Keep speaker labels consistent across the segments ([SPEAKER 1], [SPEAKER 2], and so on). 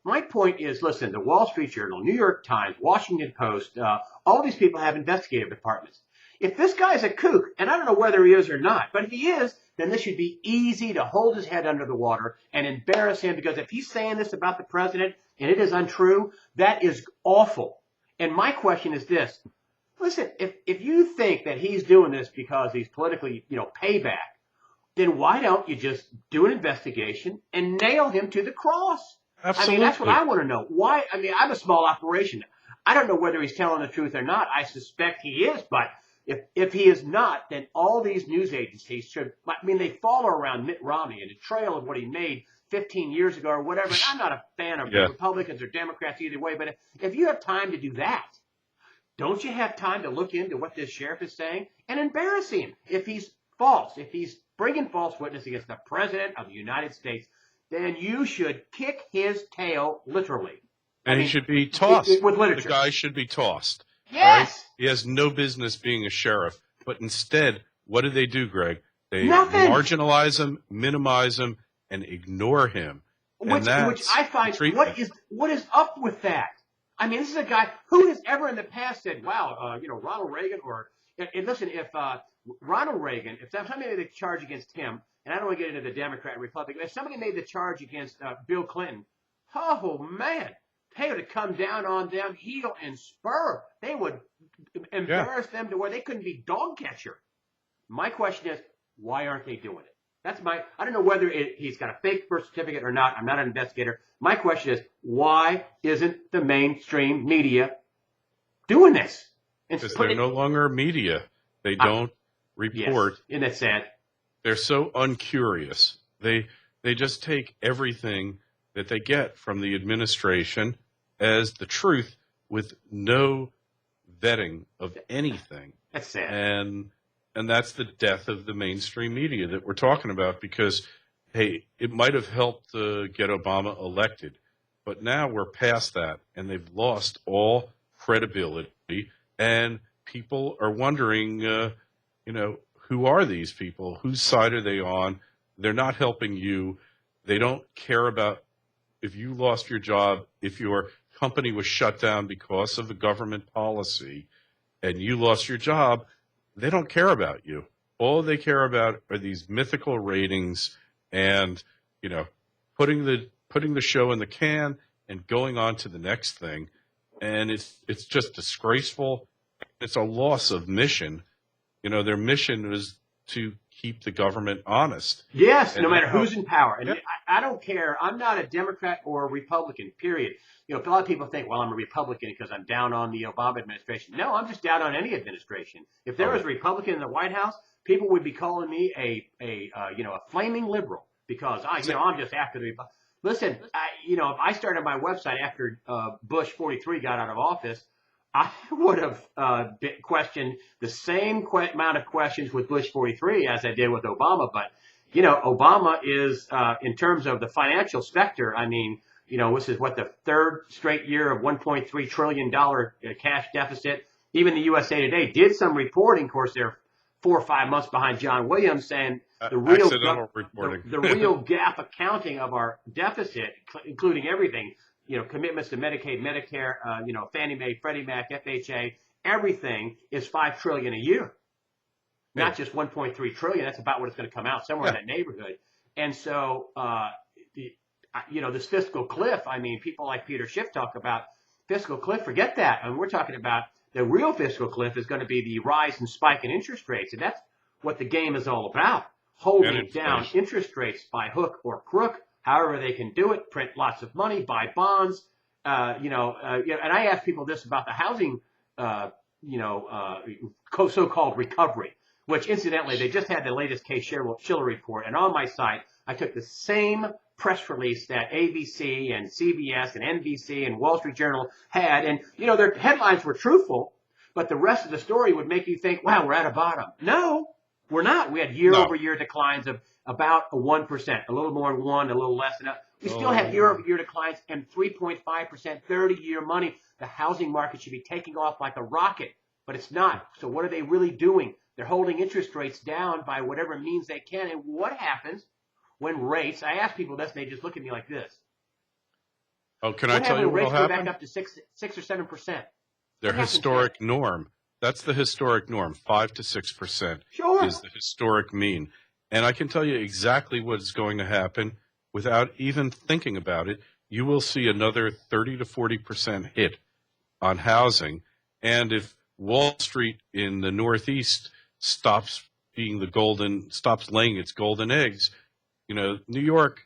[SPEAKER 1] My point is, listen, the Wall Street Journal, New York Times, Washington Post, all these people have investigative departments. If this guy's a kook, and I don't know whether he is or not, but if he is, then this should be easy to hold his head under the water and embarrass him, because if he's saying this about the president and it is untrue, that is awful. And my question is this. Listen, if you think that he's doing this because he's politically, payback, then why don't you just do an investigation and nail him to the cross?
[SPEAKER 2] Absolutely.
[SPEAKER 1] I mean, that's what I want to know. Why? I mean, I'm a small operation. I don't know whether he's telling the truth or not. I suspect he is, but if he is not, then all these news agencies should, they follow around Mitt Romney and the trail of what he made 15 years ago or whatever. And I'm not a fan of Republicans or Democrats either way, but if you have time to do that, don't you have time to look into what this sheriff is saying and embarrass him if he's false, if he's bringing false witness against the president of the United States? Then you should kick his tail, literally.
[SPEAKER 2] And he should be tossed.
[SPEAKER 1] With literature.
[SPEAKER 2] The guy should be tossed.
[SPEAKER 1] Yes.
[SPEAKER 2] Right? He has no business being a sheriff. But instead, what do, Greg? They
[SPEAKER 1] Nothing.
[SPEAKER 2] Marginalize him, minimize him, and ignore him.
[SPEAKER 1] Which I find, what is up with that? I mean, this is a guy who has ever in the past said, wow, Ronald Reagan, and listen, if Ronald Reagan, if somebody made a charge against him, and I don't want to get into the Democrat and Republican, if somebody made the charge against Bill Clinton, oh, man, they would have come down on them heel and spur. They would embarrass them to where they couldn't be dog catcher. My question is, why aren't they doing it? I don't know whether he's got a fake birth certificate or not. I'm not an investigator. My question is, why isn't the mainstream media doing this?
[SPEAKER 2] Because they're no longer media. They don't report.
[SPEAKER 1] Yes, isn't that sad?
[SPEAKER 2] They're so uncurious. They just take everything that they get from the administration as the truth with no vetting of anything.
[SPEAKER 1] That's sad.
[SPEAKER 2] And that's the death of the mainstream media that we're talking about, because, hey, it might have helped get Obama elected, but now we're past that, and they've lost all credibility, and people are wondering, who are these people? Whose side are they on? They're not helping you. They don't care about if you lost your job, if your company was shut down because of a government policy, and you lost your job. They don't care about you. All they care about are these mythical ratings and, putting the show in the can and going on to the next thing. And it's just disgraceful. It's a loss of mission. Their mission is to keep the government honest.
[SPEAKER 1] Yes, no matter who's in power. And I don't care. I'm not a Democrat or a Republican, period. A lot of people think, well, I'm a Republican because I'm down on the Obama administration. No, I'm just down on any administration. If there was a Republican in the White House, people would be calling me a flaming liberal because I'm just after the Republican. Listen, I started my website after Bush 43 got out of office. I would have questioned the same amount of questions with Bush 43 as I did with Obama. But, Obama is, in terms of the financial sector, this is the third straight year of $1.3 trillion cash deficit. Even the USA Today did some reporting. Of course, they're 4 or 5 months behind John Williams, saying the real gap accounting of our deficit, including everything, commitments to Medicaid, Medicare, Fannie Mae, Freddie Mac, FHA, everything is $5 trillion a year. Not just 1.3 trillion. That's about what it's going to come out, somewhere in that neighborhood. And so, this fiscal cliff, people like Peter Schiff talk about fiscal cliff. Forget that. We're talking about the real fiscal cliff is going to be the rise and spike in interest rates. And that's what the game is all about. Holding down interest rates by hook or crook, however they can do it, print lots of money, buy bonds. And I ask people this about the housing, so-called recovery, which incidentally, they just had the latest Case-Shiller report. And on my site, I took the same press release that ABC and CBS and NBC and Wall Street Journal had. And, their headlines were truthful, but the rest of the story would make you think, wow, we're at a bottom. No, we're not. We had year-over-year declines of about 1%, a little more than 1, a little less than that. We still have year-over-year declines and 3.5% 30-year money. The housing market should be taking off like a rocket, but it's not. So what are they really doing? They're holding interest rates down by whatever means they can. And what happens when rates, I ask people this, and they just look at me like this.
[SPEAKER 2] Oh, can I
[SPEAKER 1] What
[SPEAKER 2] tell
[SPEAKER 1] happened
[SPEAKER 2] you
[SPEAKER 1] when
[SPEAKER 2] what'll
[SPEAKER 1] rates go back
[SPEAKER 2] happen?
[SPEAKER 1] up to 6 or 7%?
[SPEAKER 2] Their
[SPEAKER 1] What happens
[SPEAKER 2] historic
[SPEAKER 1] then?
[SPEAKER 2] norm. That's the historic norm. 5 to 6%
[SPEAKER 1] Sure.
[SPEAKER 2] is the historic mean. And I can tell you exactly what's going to happen without even thinking about it. You will see another 30 to 40% hit on housing. And if Wall Street in the Northeast stops stops laying its golden eggs, New York,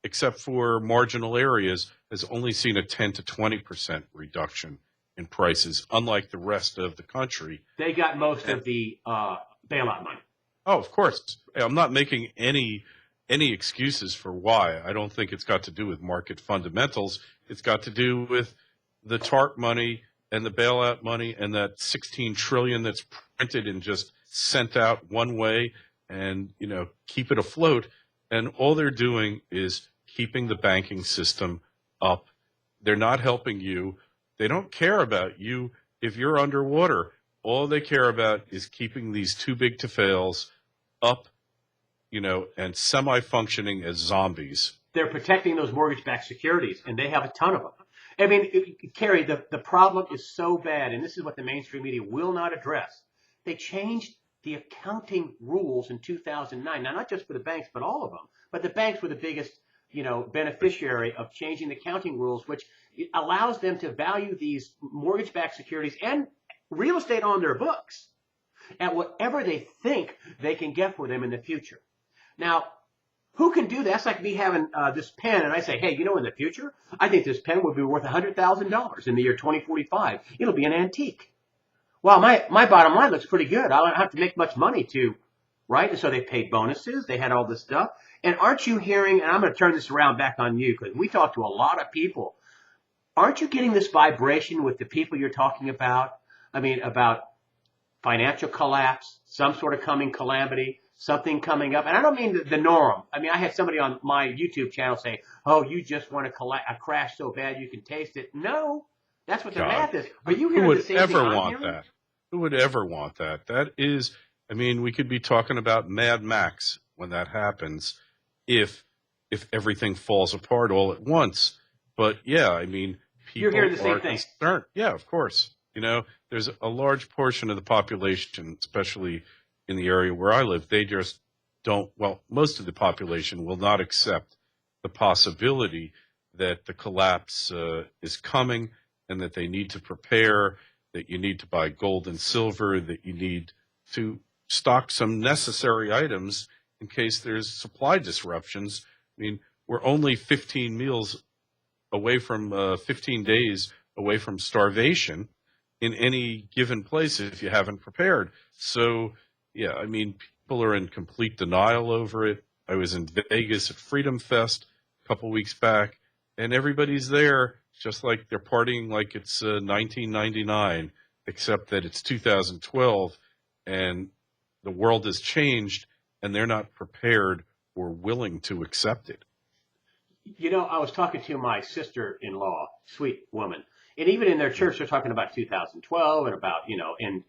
[SPEAKER 2] except for marginal areas, has only seen a 10 to 20% reduction in prices, unlike the rest of the country.
[SPEAKER 1] They got most
[SPEAKER 2] And
[SPEAKER 1] of the bailout money.
[SPEAKER 2] oh, of course, I'm not making any excuses for why. I don't think it's got to do with market fundamentals. It's got to do with the TARP money and the bailout money and that 16 trillion that's printed and just sent out one way and, keep it afloat. And all they're doing is keeping the banking system up. They're not helping you. They don't care about you if you're underwater. All they care about is keeping these too big to fails up, and semi-functioning as zombies.
[SPEAKER 1] They're protecting those mortgage-backed securities, and they have a ton of them. I mean, Kerry, the problem is so bad, and this is what the mainstream media will not address. They changed the accounting rules in 2009. Now, not just for the banks, but all of them. But the banks were the biggest, beneficiary of changing the accounting rules, which allows them to value these mortgage-backed securities and real estate on their books at whatever they think they can get for them in the future. Now, who can do that? That's like me having this pen, and I say, hey, in the future, I think this pen would be worth $100,000 in the year 2045. It'll be an antique. Well, my bottom line looks pretty good. I don't have to make much money right? And so they paid bonuses. They had all this stuff. And aren't you hearing, and I'm going to turn this around back on you because we talk to a lot of people. Aren't you getting this vibration with the people you're talking about? I mean, about financial collapse, some sort of coming calamity, something coming up. And I don't mean the norm. I mean, I had somebody on my YouTube channel say, oh, you just want a crash so bad you can taste it. No, that's what the math is. Are you hearing the same thing I'm hearing?
[SPEAKER 2] That? Who would ever want that? That is, we could be talking about Mad Max when that happens if everything falls apart all at once. But yeah, people
[SPEAKER 1] you're hearing the same
[SPEAKER 2] are
[SPEAKER 1] thing.
[SPEAKER 2] concerned. Yeah, of course. There's a large portion of the population, especially in the area where I live, they just don't, most of the population will not accept the possibility that the collapse is coming and that they need to prepare, that you need to buy gold and silver, that you need to stock some necessary items in case there's supply disruptions. We're only 15 meals away from 15 days away from starvation in any given place if you haven't prepared. So, yeah, people are in complete denial over it. I was in Vegas at Freedom Fest a couple weeks back, and everybody's there just like they're partying like it's 1999, except that it's 2012, and the world has changed, and they're not prepared or willing to accept it.
[SPEAKER 1] I was talking to my sister-in-law, sweet woman, and even in their church, they're talking about 2012 and about,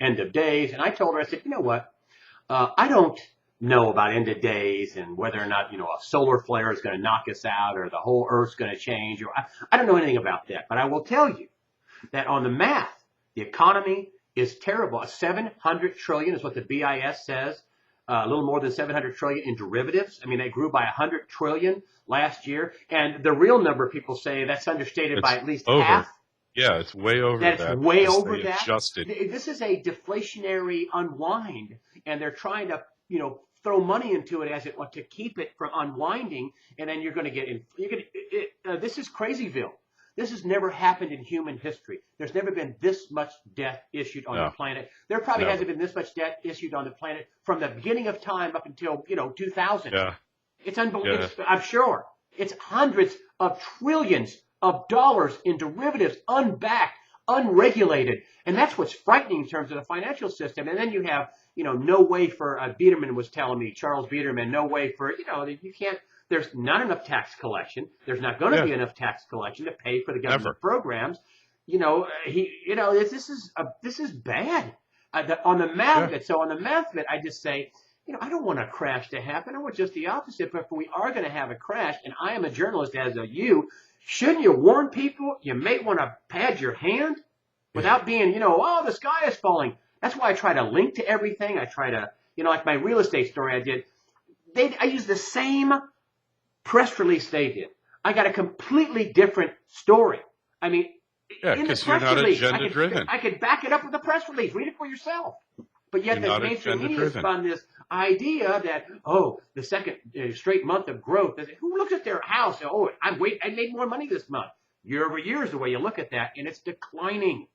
[SPEAKER 1] end of days. And I told her, I said, you know what? I don't know about end of days and whether or not, a solar flare is going to knock us out or the whole earth's going to change. I don't know anything about that. But I will tell you that on the math, the economy is terrible. 700 trillion is what the BIS says. A little more than 700 trillion in derivatives. They grew by 100 trillion last year. And the real number, people say that's understated by at least
[SPEAKER 2] over
[SPEAKER 1] half.
[SPEAKER 2] Yeah, it's way over that.
[SPEAKER 1] It's way over that.
[SPEAKER 2] Adjusted.
[SPEAKER 1] This is a deflationary unwind, and they're trying to, throw money into it to keep it from unwinding, and then you're going to get in. This is Crazyville. This has never happened in human history. There's never been this much debt issued on the planet. There probably hasn't been this much debt issued on the planet from the beginning of time up until 2000.
[SPEAKER 2] Yeah.
[SPEAKER 1] It's unbelievable. Yeah. I'm sure it's hundreds of trillions of dollars in derivatives, unbacked, unregulated, and that's what's frightening in terms of the financial system. And then you have, no way for Biederman was telling me, Charles Biederman, no way for, you can't. There's not enough tax collection. There's not going to be enough tax collection to pay for the government programs. This is bad on the math of it. So on the math of it, I just say, I don't want a crash to happen. I want just the opposite. But if we are going to have a crash, and I am a journalist as are you, shouldn't you warn people? You may want to pad your hand without being, oh, the sky is falling. That's why I try to link to everything. I try to, like my real estate story I did. I used the same press release they did. I got a completely different story. I mean,
[SPEAKER 2] Yeah,
[SPEAKER 1] in the
[SPEAKER 2] because you're
[SPEAKER 1] press
[SPEAKER 2] not
[SPEAKER 1] release,
[SPEAKER 2] agenda driven.
[SPEAKER 1] I could back it up with the press release. Read it for yourself. But yet
[SPEAKER 2] You're
[SPEAKER 1] the
[SPEAKER 2] not
[SPEAKER 1] mainstream
[SPEAKER 2] agenda
[SPEAKER 1] media has
[SPEAKER 2] driven.
[SPEAKER 1] spun this idea that, the second straight month of growth. Who looks at their house? Oh, I made more money this month. Year over year is the way you look at that, and it's declining.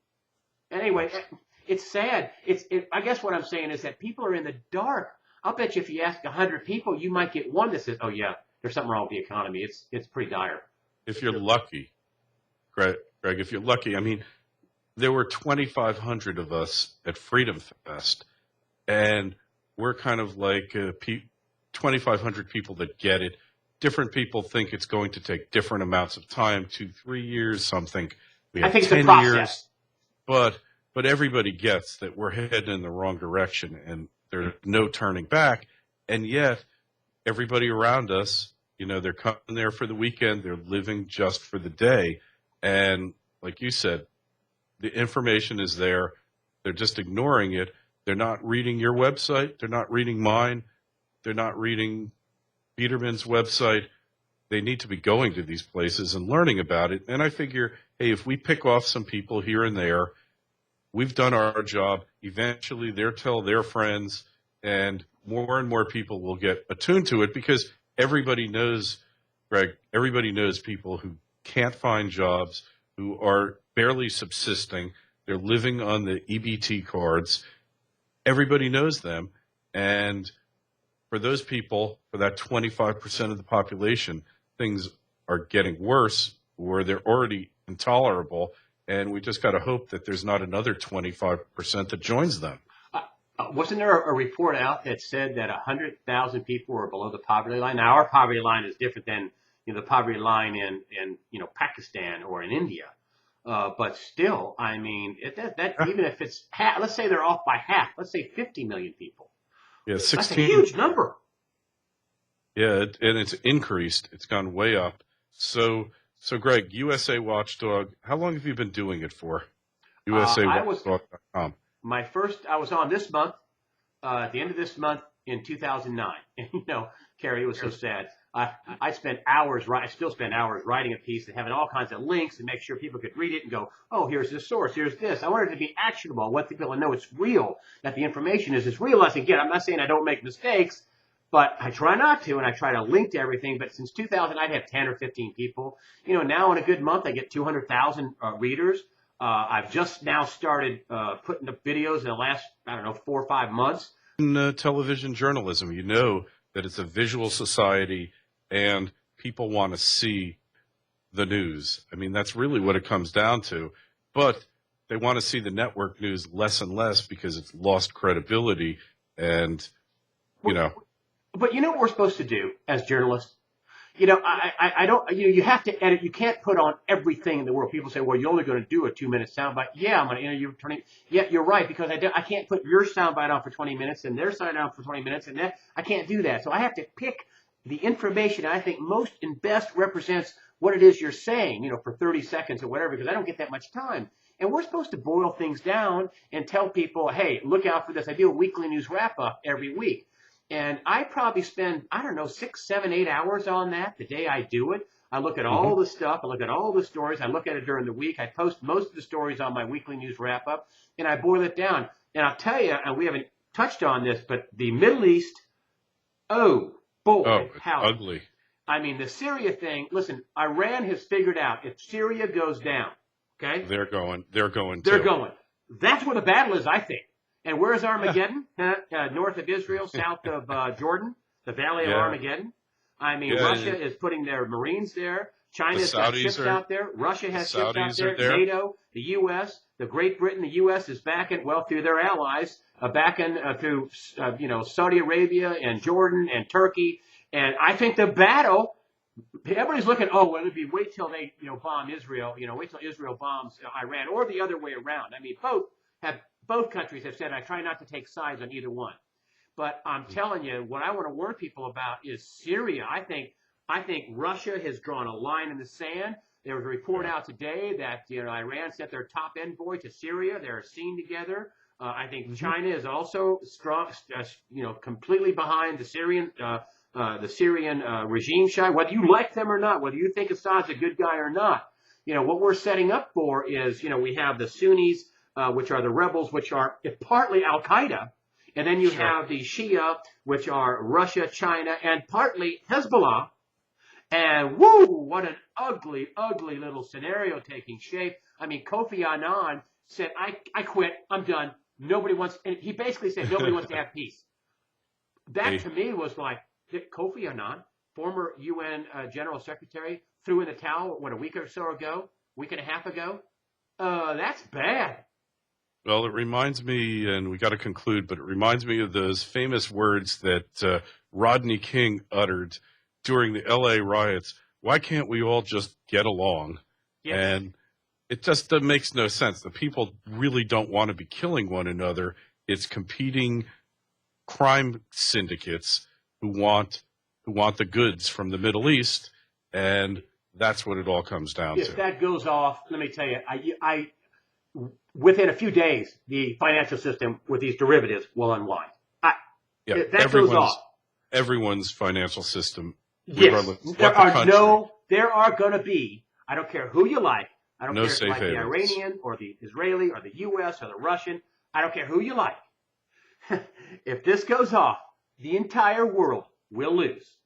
[SPEAKER 1] Anyway, it's sad. I guess what I'm saying is that people are in the dark. I'll bet you if you ask 100 people, you might get one that says, oh, yeah, there's something wrong with the economy. It's pretty dire.
[SPEAKER 2] If you're lucky, Greg, if you're lucky, I mean, there were 2,500 of us at Freedom Fest, and we're kind of like 2,500 people that get it. Different people think it's going to take different amounts of time, 2-3 years. Some think we have
[SPEAKER 1] I think
[SPEAKER 2] 10
[SPEAKER 1] it's a process.
[SPEAKER 2] years. But everybody gets that we're heading in the wrong direction, and there's no turning back. And yet, everybody around us, they're coming there for the weekend. They're living just for the day. And like you said, the information is there. They're just ignoring it. They're not reading your website. They're not reading mine. They're not reading Biederman's website. They need to be going to these places and learning about it. And I figure, hey, if we pick off some people here and there, we've done our job. Eventually, they'll tell their friends, and more people will get attuned to it because everybody knows, Greg, everybody knows people who can't find jobs, who are barely subsisting. They're living on the EBT cards. Everybody knows them. And for those people, for that 25% of the population, things are getting worse or they're already intolerable. And we just got to hope that there's not another 25% that joins them.
[SPEAKER 1] Wasn't there a report out that said that 100,000 people were below the poverty line? Now, our poverty line is different than the poverty line in Pakistan or in India. But still, I mean, even if it's half, let's say they're off by half, let's say 50 million people.
[SPEAKER 2] Yeah, 16.
[SPEAKER 1] That's a huge number.
[SPEAKER 2] Yeah, and it's increased. It's gone way up. So Greg, USA Watchdog, how long have you been doing it for? USAWatchdog.com.
[SPEAKER 1] I was on this month, at the end of this month in 2009. And, Carrie, it was so sad. I spent hours, I still spend hours writing a piece and having all kinds of links and make sure people could read it and go, oh, here's the source, here's this. I wanted it to be actionable. I want people to know it's real, that the information is as real as it gets. I'm not saying I don't make mistakes, but I try not to, and I try to link to everything. But since 2000, I'd have 10 or 15 people. Now in a good month, I get 200,000 readers. I've just now started putting up videos in the last, 4 or 5 months.
[SPEAKER 2] In television journalism, that it's a visual society and people want to see the news. I mean, that's really what it comes down to. But they want to see the network news less and less because it's lost credibility and,
[SPEAKER 1] But you know what we're supposed to do as journalists? I don't, you have to edit. You can't put on everything in the world. People say, well, you're only going to do a 2-minute soundbite. Yeah, I'm going to, yeah, you're right, because I can't put your soundbite on for 20 minutes and their soundbite on for 20 minutes, and I can't do that. So I have to pick the information I think most and best represents what it is you're saying, for 30 seconds or whatever, because I don't get that much time. And we're supposed to boil things down and tell people, hey, look out for this. I do a weekly news wrap-up every week. And I probably spend, 6, 7, 8 hours on that the day I do it. I look at all the stuff. I look at all the stories. I look at it during the week. I post most of the stories on my weekly news wrap-up, and I boil it down. And I'll tell you, and we haven't touched on this, but the Middle East, oh, boy,
[SPEAKER 2] it's
[SPEAKER 1] how
[SPEAKER 2] ugly.
[SPEAKER 1] I mean, the Syria thing, listen, Iran has figured out if Syria goes down, okay?
[SPEAKER 2] They're going
[SPEAKER 1] They're
[SPEAKER 2] too.
[SPEAKER 1] going. That's where the battle is, I think. And where's Armageddon? North of Israel, south of Jordan, the Valley of Armageddon. I mean, Russia is putting their Marines there. China's got ships out there. Russia has ships out there. NATO, the U.S., the Great Britain, the U.S. is backing, through their allies, backing through, Saudi Arabia and Jordan and Turkey. And I think the battle, everybody's looking, wait till they, bomb Israel, wait till Israel bombs Iran, or the other way around. I mean, both countries have said, I try not to take sides on either one. But I'm telling you, what I want to warn people about is Syria. I think Russia has drawn a line in the sand. There was a report out today that Iran sent their top envoy to Syria. They're seen together. I think China is also strong, completely behind the Syrian regime. Whether you like them or not, whether you think Assad's a good guy or not, what we're setting up for is, we have the Sunnis, which are the rebels, which are partly Al Qaeda, and then you have the Shia, which are Russia, China, and partly Hezbollah. And woo, what an ugly, ugly little scenario taking shape. I mean, Kofi Annan said, I quit, I'm done. Nobody wants, and he basically said nobody wants to have peace. That to me was like, Kofi Annan, former UN General Secretary, threw in the towel, a week or so ago, week and a half ago? That's bad.
[SPEAKER 2] Well, it reminds me, and we got to conclude, but it reminds me of those famous words that Rodney King uttered during the LA riots. Why can't we all just get along?
[SPEAKER 1] Yes.
[SPEAKER 2] And it just makes no sense. The people really don't want to be killing one another. It's competing crime syndicates who want the goods from the Middle East, and that's what it all comes down to.
[SPEAKER 1] If that goes off, let me tell you, I within a few days, the financial system with these derivatives will unwind. If that goes off.
[SPEAKER 2] Everyone's financial system.
[SPEAKER 1] Yes, there are going to be, I don't care who you like, I don't care if you like the Iranian or the Israeli or the U.S. or the Russian, I don't care who you like. If this goes off, the entire world will lose.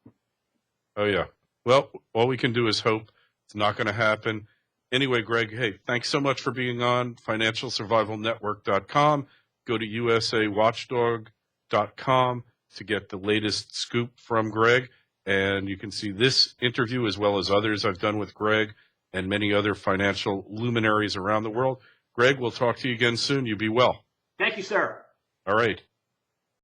[SPEAKER 2] Oh, yeah. Well, all we can do is hope. It's not going to happen. Anyway, Greg, hey, thanks so much for being on FinancialSurvivalNetwork.com. Go to USAWatchdog.com to get the latest scoop from Greg. And you can see this interview as well as others I've done with Greg and many other financial luminaries around the world. Greg, we'll talk to you again soon. You be well.
[SPEAKER 1] Thank you, sir.
[SPEAKER 2] All right.